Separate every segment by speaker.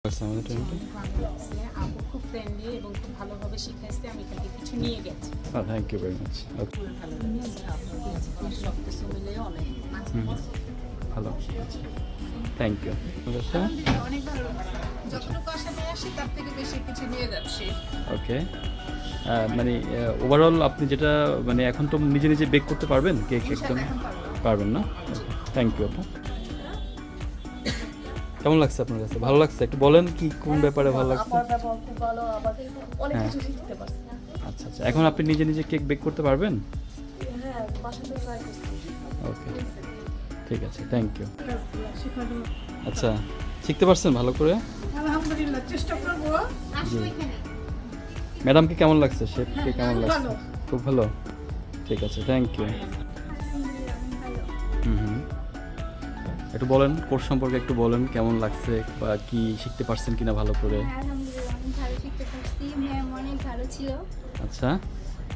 Speaker 1: আচ্ছা আমাদের ট্রেনিংটা
Speaker 2: ভালো লাগছে। আপু খুব ফ্রেন্ডলি এবং খুব ভালোভাবে শিখাইছে। আমি এখান থেকে কিছু নিয়ে গেছি।
Speaker 1: Thank you very much okay
Speaker 2: খুবই ভালো লেগেছে। আপনার সব কিছু মিলে অনেক
Speaker 1: ভালো থ্যাংক ইউ
Speaker 2: আলহামদুলিল্লাহ, অনেক ভালো লাগছে। যতটুকু আশা নিয়ে আসি তার থেকে বেশি কিছু নিয়ে যাচ্ছি।
Speaker 1: ওকে মানে ওভারঅল আপনি যেটা মানে এখন তো নিজে নিজে বেক করতে পারবেন কেক একদম
Speaker 2: ইনশাআল্লাহ এখন পারবো।
Speaker 1: পারবেন না থ্যাংক ইউ আপু কেমন লাগছে আপনার কাছে ভালো লাগছে একটু বলেন কি কোন ব্যাপারে ভালো লাগছে
Speaker 2: আমার ব্যবহার খুব ভালো, আবার অনেক
Speaker 1: হ্যাঁ।
Speaker 2: কিছু শিখতে পারছি।
Speaker 1: আচ্ছা আচ্ছা এখন আপনি নিজে নিজে কেক বেক করতে পারবেন
Speaker 2: হ্যাঁ, বাসাতে ট্রাই করছি।
Speaker 1: ওকে ঠিক আছে থ্যাংক ইউ
Speaker 2: শিখানো।
Speaker 1: আচ্ছা শিখতে পারছেন ভালো করে
Speaker 2: আলহামদুলিল্লাহ, চেষ্টা করবো।
Speaker 1: জি ম্যাডামকে কেমন লাগছে শেফকে কেমন লাগছে
Speaker 2: ভালো।
Speaker 1: খুব ভালো ঠিক আছে থ্যাংক ইউ হুম একটু বলেন কোর্স সম্পর্কে একটু বলেন কেমন লাগছে বা কি শিখতে পারছেন কিনা ভালো করে
Speaker 3: আলহামদুলিল্লাহ অনেক ভালো শিখতে পারছি। ম্যাম অনেক ভালো ছিল।
Speaker 1: আচ্ছা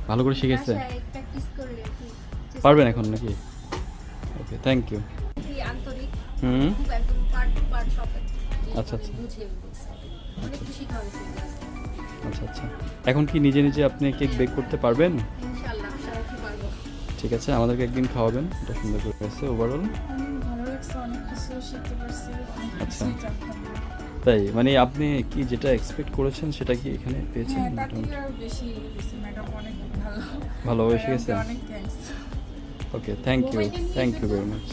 Speaker 1: ভালো করে শিখেছে
Speaker 3: বাসায় প্র্যাকটিস করে আর কি চেষ্টা
Speaker 1: পারবেন
Speaker 3: করব।
Speaker 1: এখন নাকি ওকে থ্যাংক ইউ
Speaker 3: খুবই আন্তরিক,
Speaker 1: হুম
Speaker 3: খুব একদম পার্ট টু পার্ট সব
Speaker 1: আচ্ছা আচ্ছা
Speaker 3: বুঝিয়ে বলছে। অনেক কিছু শেখা হয়েছে ক্লাসে।
Speaker 1: আচ্ছা আচ্ছা এখন কি নিজে নিজে আপনি কেক বেক করতে পারবেন
Speaker 3: ইনশাআল্লাহ আশা রাখি পারবো।
Speaker 1: ঠিক আছে আমাদেরকে একদিন খাওয়াবেন এটা সুন্দর করে গেছে ওভারঅল
Speaker 2: অনেক ভালো লাগছে, অনেক কিছু শিখতে পারছি, অনেক
Speaker 1: আচ্ছা।
Speaker 2: কিছুই জানতাম না।
Speaker 1: তাই মানে আপনি কি যেটা এক্সপেক্ট করেছেন সেটা কি এখানে পেয়েছেন
Speaker 2: হ্যাঁ, তার
Speaker 1: মোটামুটি?
Speaker 2: থেকে আরো বেশি গেছে। ম্যাডাম অনেক ভালো।
Speaker 1: ভালোভাবে শিখেছেন
Speaker 2: অনেক thanks.
Speaker 1: Okay thank you very much